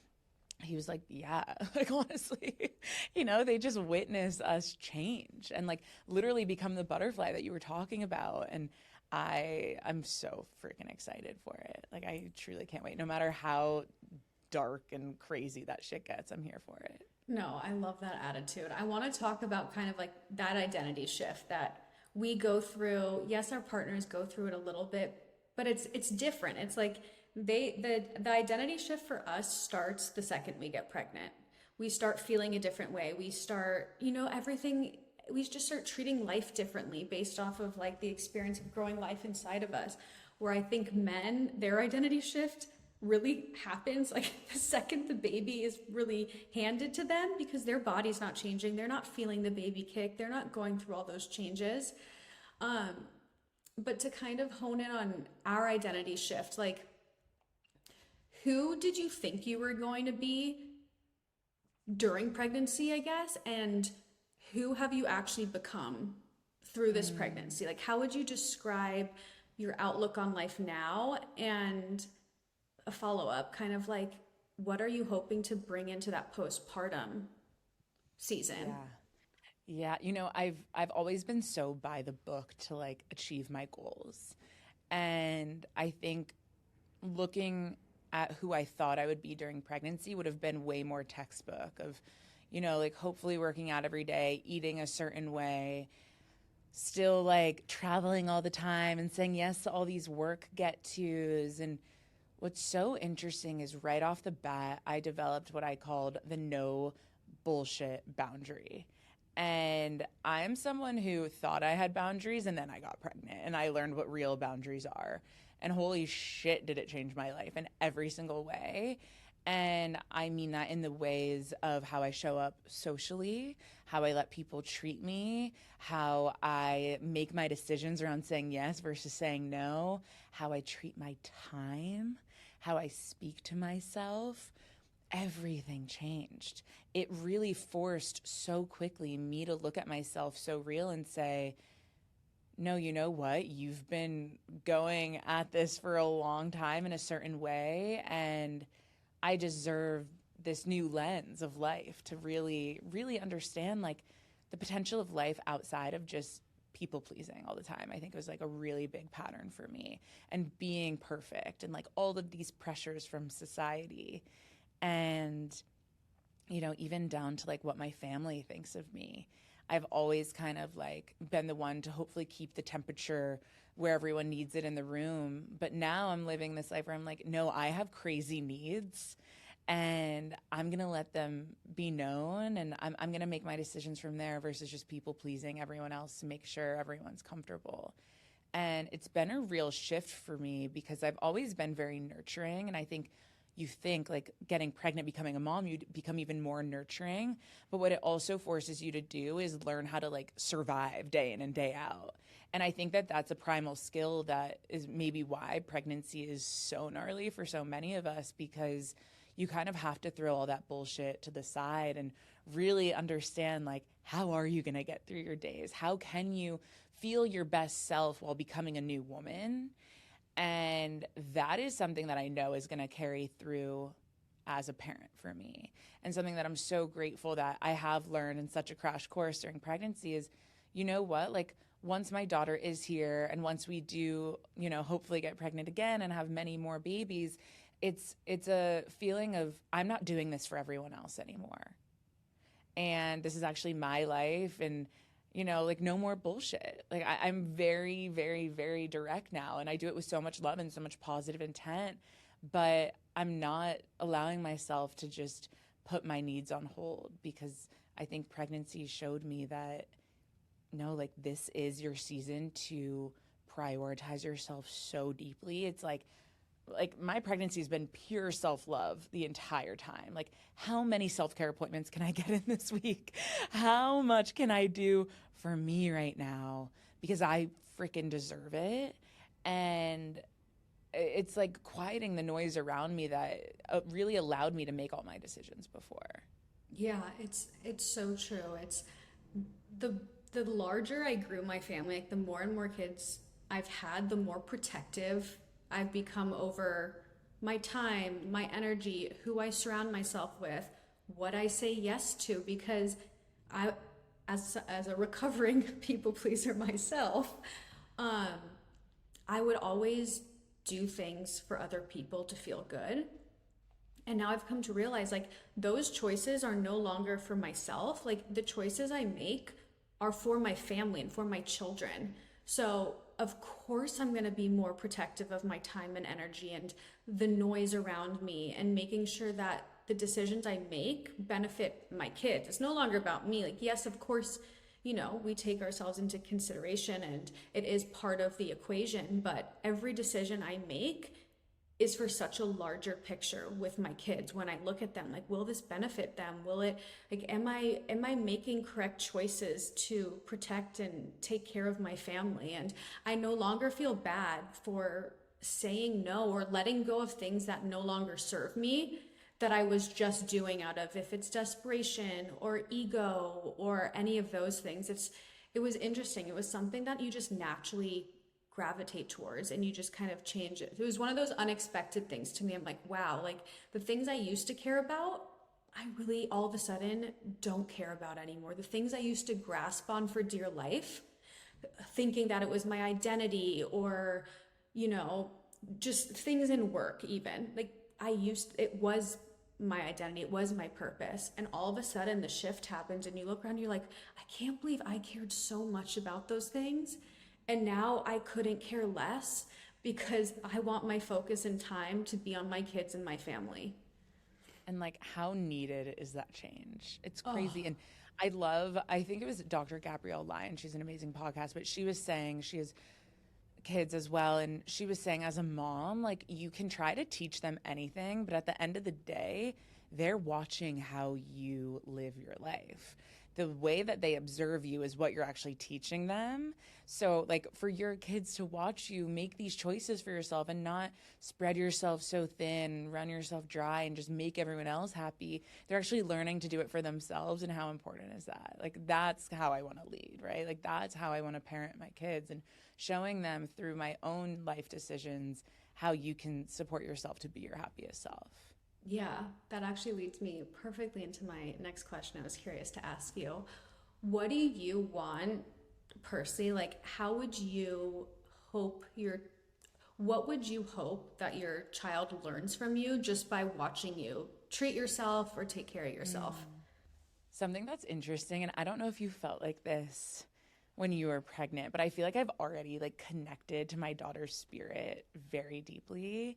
he was like, yeah, like honestly, they just witness us change and like literally become the butterfly that you were talking about. And I'm so freaking excited for it. Like I truly can't wait. No matter how dark and crazy that shit gets, I'm here for it. No, I love that attitude. I want to talk about kind of like that identity shift that we go through. Yes, our partners go through it a little bit but it's different. It's like the identity shift for us starts the second we get pregnant. We start feeling a different way. We start, everything, we just start treating life differently based off of like the experience of growing life inside of us. Where I think men, their identity shift really happens like the second the baby is really handed to them, because their body's not changing. They're not feeling the baby kick. They're not going through all those changes. But to kind of hone in on our identity shift, like, who did you think you were going to be during pregnancy, I guess, and who have you actually become through this pregnancy? Like, how would you describe your outlook on life now? And a follow-up, kind of like, what are you hoping to bring into that postpartum season? Yeah, I've always been so by the book to like achieve my goals. And I think looking at who I thought I would be during pregnancy would have been way more textbook of, like hopefully working out every day, eating a certain way, still like traveling all the time and saying yes to all these work get-tos. And what's so interesting is right off the bat, I developed what I called the no bullshit boundary. And I'm someone who thought I had boundaries, and then I got pregnant and I learned what real boundaries are. And holy shit, did it change my life in every single way. And I mean that in the ways of how I show up socially, how I let people treat me, how I make my decisions around saying yes versus saying no, how I treat my time, how I speak to myself. Everything changed. It really forced so quickly me to look at myself so real and say, no, you know what? You've been going at this for a long time in a certain way, and I deserve this new lens of life to really, really understand like the potential of life outside of just people pleasing all the time. I think it was like a really big pattern for me, and being perfect and like all of these pressures from society. And, even down to like what my family thinks of me. I've always kind of like been the one to hopefully keep the temperature where everyone needs it in the room. But now I'm living this life where I'm like, no, I have crazy needs, and I'm going to let them be known, and I'm going to make my decisions from there versus just people pleasing everyone else to make sure everyone's comfortable. And it's been a real shift for me because I've always been very nurturing, and I think you think like getting pregnant, becoming a mom, you become even more nurturing. But what it also forces you to do is learn how to like survive day in and day out. And I think that that's a primal skill that is maybe why pregnancy is so gnarly for so many of us, because you kind of have to throw all that bullshit to the side and really understand like, how are you going to get through your days? How can you feel your best self while becoming a new woman? And that is something that I know is going to carry through as a parent for me. And something that I'm so grateful that I have learned in such a crash course during pregnancy is, you know what, like once my daughter is here and once we do, hopefully get pregnant again and have many more babies, it's a feeling of I'm not doing this for everyone else anymore. And this is actually my life, and like no more bullshit. Like I'm very, very, very direct now, and I do it with so much love and so much positive intent, but I'm not allowing myself to just put my needs on hold, because I think pregnancy showed me that no, like this is your season to prioritize yourself so deeply. It's like my pregnancy has been pure self-love the entire time. Like, how many self-care appointments can I get in this week? How much can I do for me right now? Because I freaking deserve it. And it's like quieting the noise around me that really allowed me to make all my decisions before. Yeah, it's so true. It's the larger I grew my family, like the more and more kids I've had, the more protective I've become over my time, my energy, who I surround myself with, what I say yes to, because as a recovering people pleaser myself, I would always do things for other people to feel good. And now I've come to realize like those choices are no longer for myself. Like the choices I make are for my family and for my children. So of course I'm going to be more protective of my time and energy and the noise around me, and making sure that the decisions I make benefit my kids. It's no longer about me. Like, yes, of course, we take ourselves into consideration and it is part of the equation, but every decision I make is for such a larger picture with my kids. When I look at them, like, will this benefit them? Will it, like, am I making correct choices to protect and take care of my family? And I no longer feel bad for saying no or letting go of things that no longer serve me, that I was just doing out of, if it's desperation or ego or any of those things. It was interesting. It was something that you just naturally gravitate towards, and you just kind of change it. It was one of those unexpected things to me. I'm like, wow, like the things I used to care about, I really all of a sudden don't care about anymore. The things I used to grasp on for dear life, thinking that it was my identity, or, just things in work, even like it was my identity, it was my purpose. And all of a sudden the shift happens, and you look around and you're like, I can't believe I cared so much about those things. And now I couldn't care less, because I want my focus and time to be on my kids and my family. And like, how needed is that change? It's crazy. And I think it was Dr. Gabrielle Lyon. She's an amazing podcast, but she was saying, she has kids as well. And she was saying, as a mom, like, you can try to teach them anything, but at the end of the day, they're watching how you live your life. The way that they observe you is what you're actually teaching them. So like, for your kids to watch you make these choices for yourself and not spread yourself so thin, run yourself dry, and just make everyone else happy, they're actually learning to do it for themselves. And how important is that? Like, that's how I want to lead, right? Like, that's how I want to parent my kids, and showing them through my own life decisions how you can support yourself to be your happiest self. Yeah, that actually leads me perfectly into my next question. I was curious to ask you, what do you want personally? Like, what would you hope that your child learns from you just by watching you treat yourself or take care of yourself? Something that's interesting, and I don't know if you felt like this when you were pregnant, but I feel like I've already like connected to my daughter's spirit very deeply.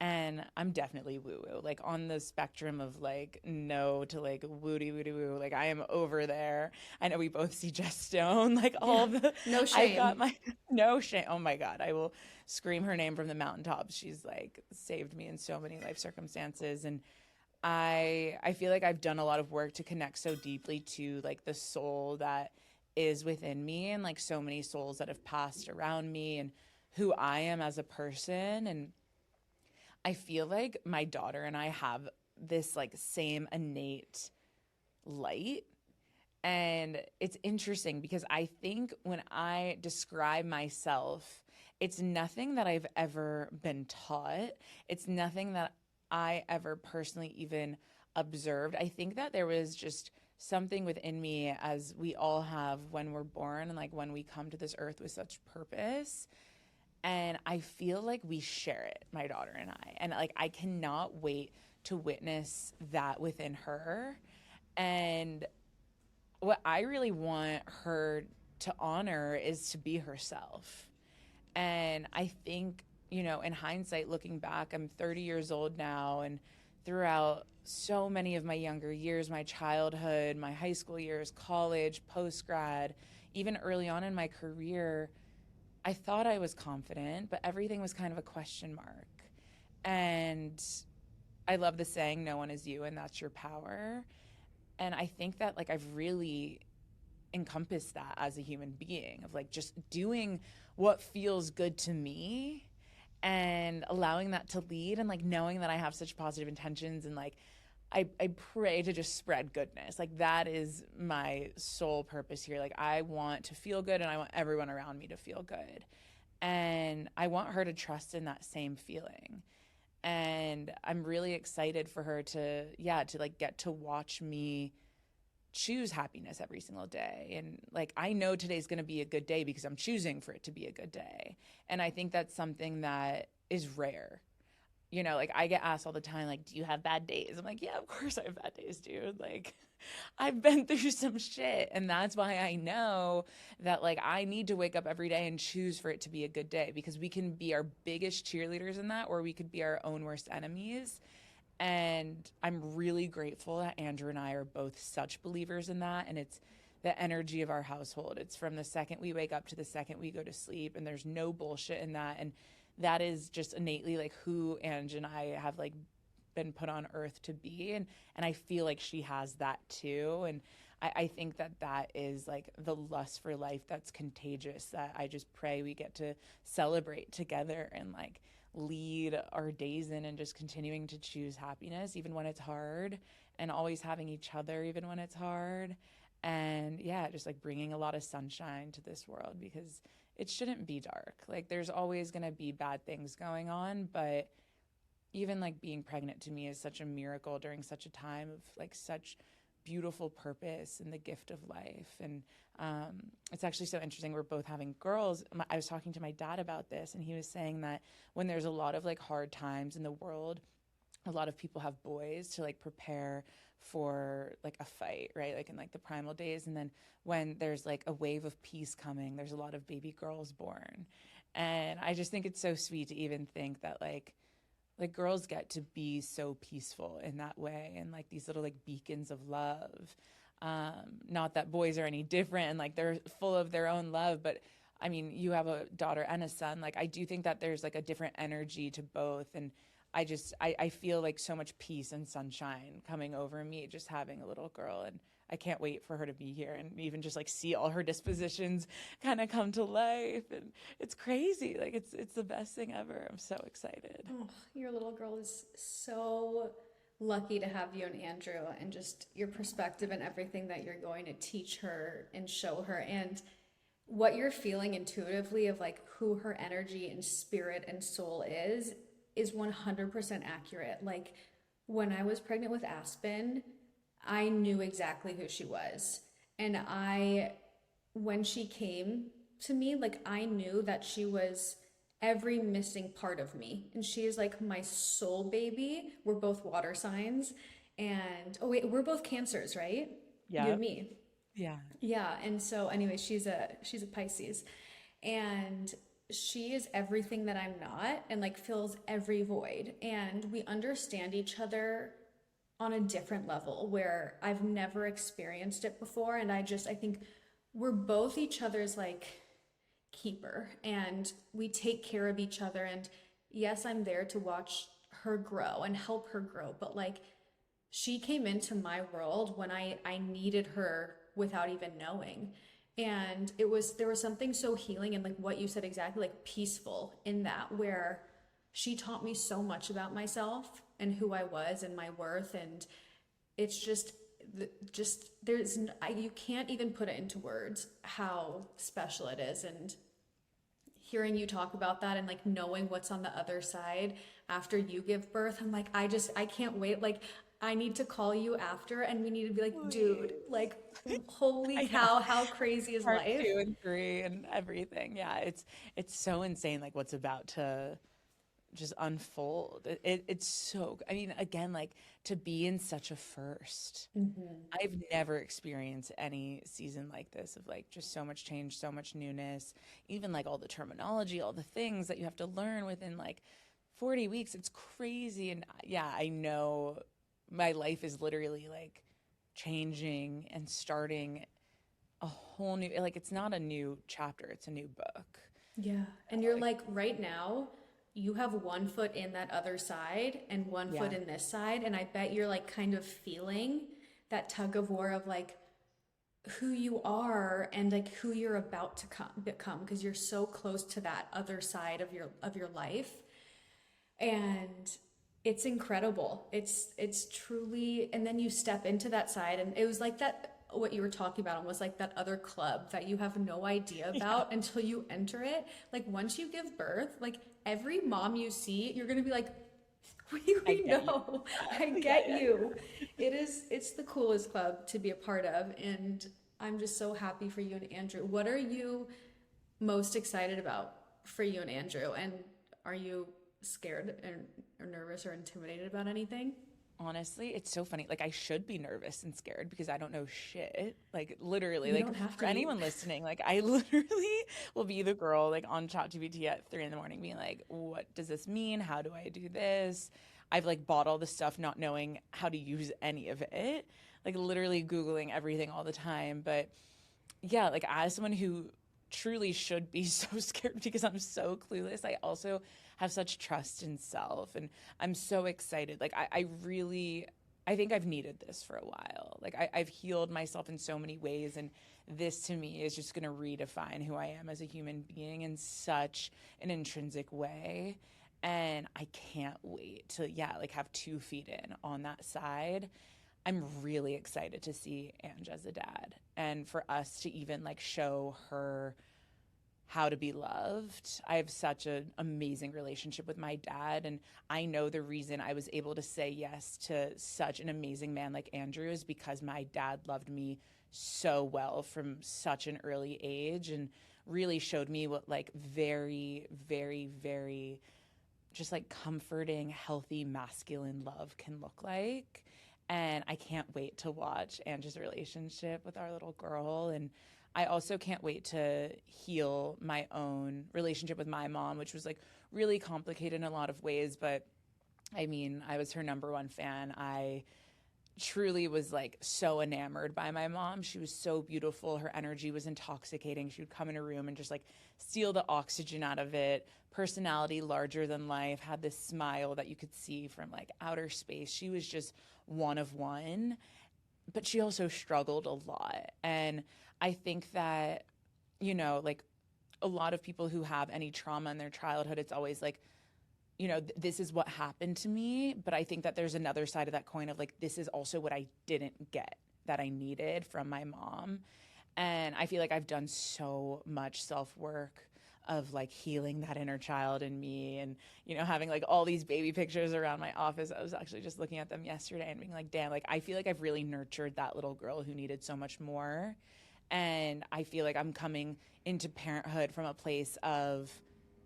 And I'm definitely woo-woo, like on the spectrum of like no to like woody woo. Like, I am over there. I know we both see Jess Stone, like all the No shame. I got my no shame. Oh my God, I will scream her name from the mountaintops. She's like saved me in so many life circumstances, and I feel like I've done a lot of work to connect so deeply to like the soul that is within me, and like so many souls that have passed around me, and who I am as a person. And I feel like my daughter and I have this like same innate light. And it's interesting because I think when I describe myself, it's nothing that I've ever been taught. It's nothing that I ever personally even observed. I think that there was just something within me, as we all have when we're born and like when we come to this earth with such purpose. And I feel like we share it, my daughter and I. And like, I cannot wait to witness that within her. And what I really want her to honor is to be herself. And I think, in hindsight, looking back, I'm 30 years old now, and throughout so many of my younger years, my childhood, my high school years, college, post-grad, even early on in my career, I thought I was confident, but everything was kind of a question mark. And I love the saying, no one is you, and that's your power. And I think that like I've really encompassed that as a human being, of like just doing what feels good to me and allowing that to lead, and like knowing that I have such positive intentions, and like I pray to just spread goodness. Like, that is my sole purpose here. Like, I want to feel good, and I want everyone around me to feel good. And I want her to trust in that same feeling. And I'm really excited for her to like get to watch me choose happiness every single day. And like, I know today's going to be a good day because I'm choosing for it to be a good day. And I think that's something that is rare. you know, like I get asked all the time, like, do you have bad days? I'm like, yeah, of course I have bad days, dude. Like, I've been through some shit. And that's why I know that, like, I need to wake up every day and choose for it to be a good day, because we can be our biggest cheerleaders in that, or we could be our own worst enemies. And I'm really grateful that Andrew and I are both such believers in that. And it's the energy of our household. It's from the second we wake up to the second we go to sleep. And there's no bullshit in that. And that is just innately like who Ange and I have like been put on earth to be. And I feel like she has that too. And I think that that is like the lust for life that's contagious, that I just pray we get to celebrate together and like lead our days in, and just continuing to choose happiness even when it's hard, and always having each other even when it's hard. And yeah, just like bringing a lot of sunshine to this world, because it shouldn't be dark. Like there's always going to be bad things going on, but even like being pregnant to me is such a miracle during such a time of like such beautiful purpose and the gift of life. And it's actually so interesting. We're both having girls. I was talking to my dad about this, and he was saying that when there's a lot of like hard times in the world, a lot of people have boys to like prepare for like a fight, right? Like in like the primal days. And then when there's like a wave of peace coming, there's a lot of baby girls born. And I just think it's so sweet to even think that like girls get to be so peaceful in that way, and like these little like beacons of love. Not that boys are any different and like they're full of their own love, but I mean, you have a daughter and a son. Like I do think that there's like a different energy to both. And I feel like so much peace and sunshine coming over me just having a little girl. And I can't wait for her to be here and even just like see all her dispositions kind of come to life. And it's crazy. Like it's the best thing ever. I'm so excited. Oh, your little girl is so lucky to have you and Andrew, and just your perspective and everything that you're going to teach her and show her, and what you're feeling intuitively of like who her energy and spirit and soul is 100% accurate. Like when I was pregnant with Aspen, I knew exactly who she was. And when she came to me, like I knew that she was every missing part of me. And she is like my soul baby. We're both water signs. And oh wait, we're both Cancers, right? You Yeah. and me. Yeah. Yeah. And so anyway, she's a Pisces. And she is everything that I'm not, and like fills every void. And we understand each other on a different level where I've never experienced it before. And I think we're both each other's like keeper, and we take care of each other. And yes, I'm there to watch her grow and help her grow, but like she came into my world when I needed her without even knowing. And there was something so healing and like what you said exactly, like peaceful in that, where she taught me so much about myself and who I was and my worth. And it's just you can't even put it into words how special it is. And hearing you talk about that and like knowing what's on the other side after you give birth, I'm like, I can't wait. Like I need to call you after, and we need to be like, dude, like holy cow, how crazy is Part life? 2 and 3 and everything. Yeah, it's so insane like what's about to just unfold. It's so, I mean, again, like to be in such a first. I've never experienced any season like this of like just so much change, so much newness, even like all the terminology, all the things that you have to learn within like 40 weeks. It's crazy. And yeah, I know my life is literally like changing and starting a whole new, like it's not a new chapter, it's a new book. Yeah. And you're like, right now, you have one foot in that other side and one Yeah. foot in this side. And I bet you're like kind of feeling that tug of war of like who you are and like who you're about to become, because you're so close to that other side of your life. And it's incredible. It's truly, and then you step into that side, and it was like that, what you were talking about was like that other club that you have no idea about until you enter it. Like once you give birth, like every mom you see, you're gonna be like, we know, I get you. It's the coolest club to be a part of, and I'm just so happy for you and Andrew. What are you most excited about for you and Andrew? And are you scared and nervous or intimidated about anything? Honestly, it's so funny. Like, I should be nervous and scared because I don't know shit. Like, literally, You like, don't have for to be. anyone listening, like, I literally will be the girl, like, on ChatGPT at 3 a.m. being like, what does this mean? How do I do this? I've, like, bought all this stuff not knowing how to use any of it. Like, literally Googling everything all the time. But yeah, like, as someone who truly should be so scared because I'm so clueless, I also have such trust in self, and I'm so excited. Like, I really, I think I've needed this for a while. Like, I've healed myself in so many ways, and this to me is just going to redefine who I am as a human being in such an intrinsic way. And I can't wait to, yeah, like, have 2 feet in on that side. I'm really excited to see Ange as a dad, and for us to even, like, show her how to be loved. I have such an amazing relationship with my dad, and I know the reason I was able to say yes to such an amazing man like Andrew is because my dad loved me so well from such an early age, and really showed me what, like, very, very, very just, like, comforting, healthy, masculine love can look like. And I can't wait to watch Angie's relationship with our little girl. And I also can't wait to heal my own relationship with my mom, which was, like, really complicated in a lot of ways. But I mean, I was her number one fan. I truly was, like, so enamored by my mom. She was so beautiful. Her energy was intoxicating. She would come in a room and just, like, steal the oxygen out of it. Personality larger than life, had this smile that you could see from, like, outer space. She was just one of one, but she also struggled a lot. And I think that, you know, like, a lot of people who have any trauma in their childhood, it's always like, you know, this is what happened to me. But I think that there's another side of that coin of, like, this is also what I didn't get that I needed from my mom. And I feel like I've done so much self-work of, like, healing that inner child in me, and, you know, having, like, all these baby pictures around my office. I was actually just looking at them yesterday and being like, damn, like, I feel like I've really nurtured that little girl who needed so much more. And I feel like I'm coming into parenthood from a place of,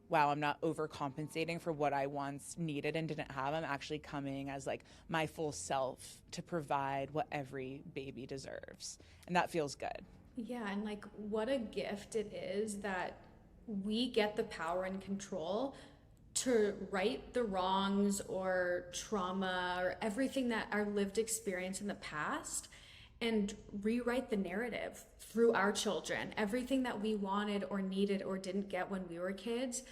wow, I'm not overcompensating for what I once needed and didn't have. I'm actually coming as, like, my full self to provide what every baby deserves. And that feels good. Yeah, and, like, what a gift it is that we get the power and control to right the wrongs or trauma or everything that our lived experience in the past, and rewrite the narrative through our children. Everything that we wanted or needed or didn't get when we were kids,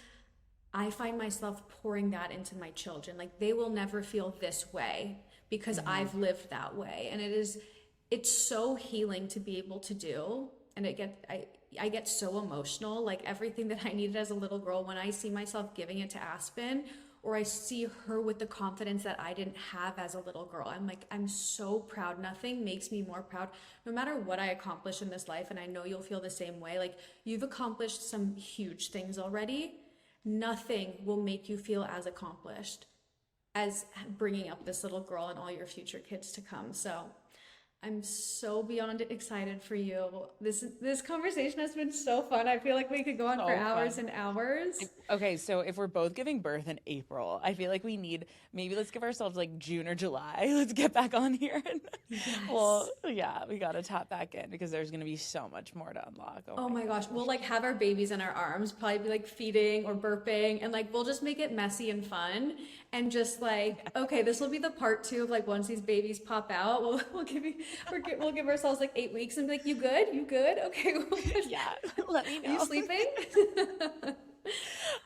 I find myself pouring that into my children. Like, they will never feel this way because I've lived that way. And it's so healing to be able to do. And I get so emotional. Like, everything that I needed as a little girl, when I see myself giving it to Aspen, or I see her with the confidence that I didn't have as a little girl, I'm like, I'm so proud. Nothing makes me more proud, no matter what I accomplish in this life. And I know you'll feel the same way. Like, you've accomplished some huge things already. Nothing will make you feel as accomplished as bringing up this little girl and all your future kids to come. So I'm so beyond excited for you. This conversation has been so fun. I feel like we could go on for hours and hours. Okay, so if we're both giving birth in April, I feel like we need, maybe let's give ourselves, like, June or July. Let's get back on here. Yes. Well, yeah, we got to tap back in because there's going to be so much more to unlock. Oh my gosh. We'll, like, have our babies in our arms, probably be, like, feeding or burping, and, like, we'll just make it messy and fun, and just, like, okay, this will be the part 2 of, like, once these babies pop out, we'll give ourselves, like, 8 weeks and be like, you good? Okay. Yeah, let me know. Are you sleeping?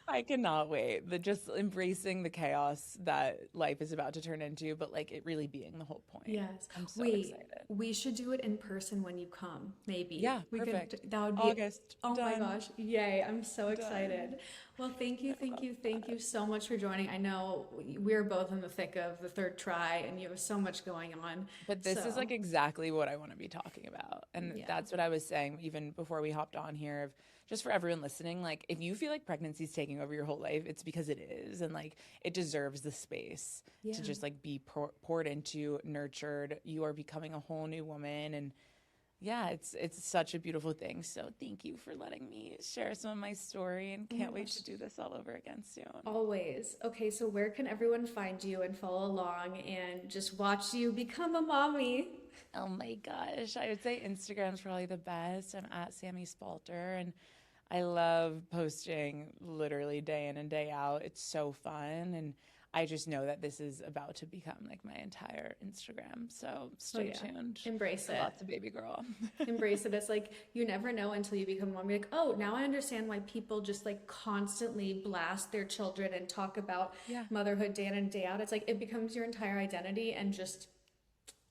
I cannot wait. Just embracing the chaos that life is about to turn into, but, like, it really being the whole point. Yes. I'm so excited. We should do it in person when you come, maybe. Yeah, we perfect. That would be August. Oh Done. my gosh. Yay. I'm so excited. Done. Well, thank you so much for joining. I know we're both in the thick of the 3rd try and you have so much going on. But this is, like, exactly what I want to be talking about. And that's what I was saying even before we hopped on here, of just for everyone listening, like, if you feel like pregnancy is taking over your whole life, it's because it is. And, like, it deserves the space to just, like, be poured into, nurtured. You are becoming a whole new woman. And yeah, it's such a beautiful thing. So thank you for letting me share some of my story, and can't wait to do this all over again soon. Always. Okay, so where can everyone find you and follow along and just watch you become a mommy? Oh my gosh, I would say Instagram's probably the best. I'm at Sami Spalter, and I love posting literally day in and day out. It's so fun, and I just know that this is about to become like my entire Instagram. So stay tuned. Embrace for it. Lots of baby girl. Embrace it. It's like you never know until you become one. You're like, oh, now I understand why people just like constantly blast their children and talk about motherhood day in and day out. It's like it becomes your entire identity, and just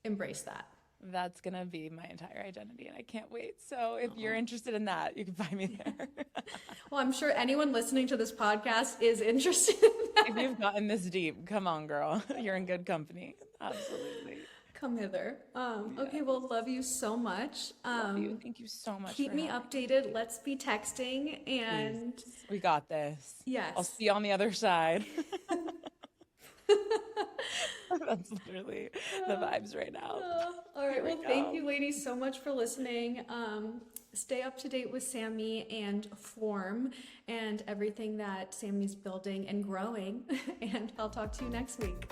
embrace that. That's gonna be my entire identity, and I can't wait. So if you're interested in that, you can find me there. Well, I'm sure anyone listening to this podcast is interested in that. If you've gotten this deep, come on, girl. You're in good company. Absolutely. Come hither. Okay, well, love you so much. Love you. Thank you so much. Keep me updated. Let's be texting, and we got this. yes, I'll see you on the other side. That's literally the vibes right now. All right. Well, thank you, ladies, so much for listening. Stay up to date with Sami and Form and everything that Sami's building and growing. And I'll talk to you next week.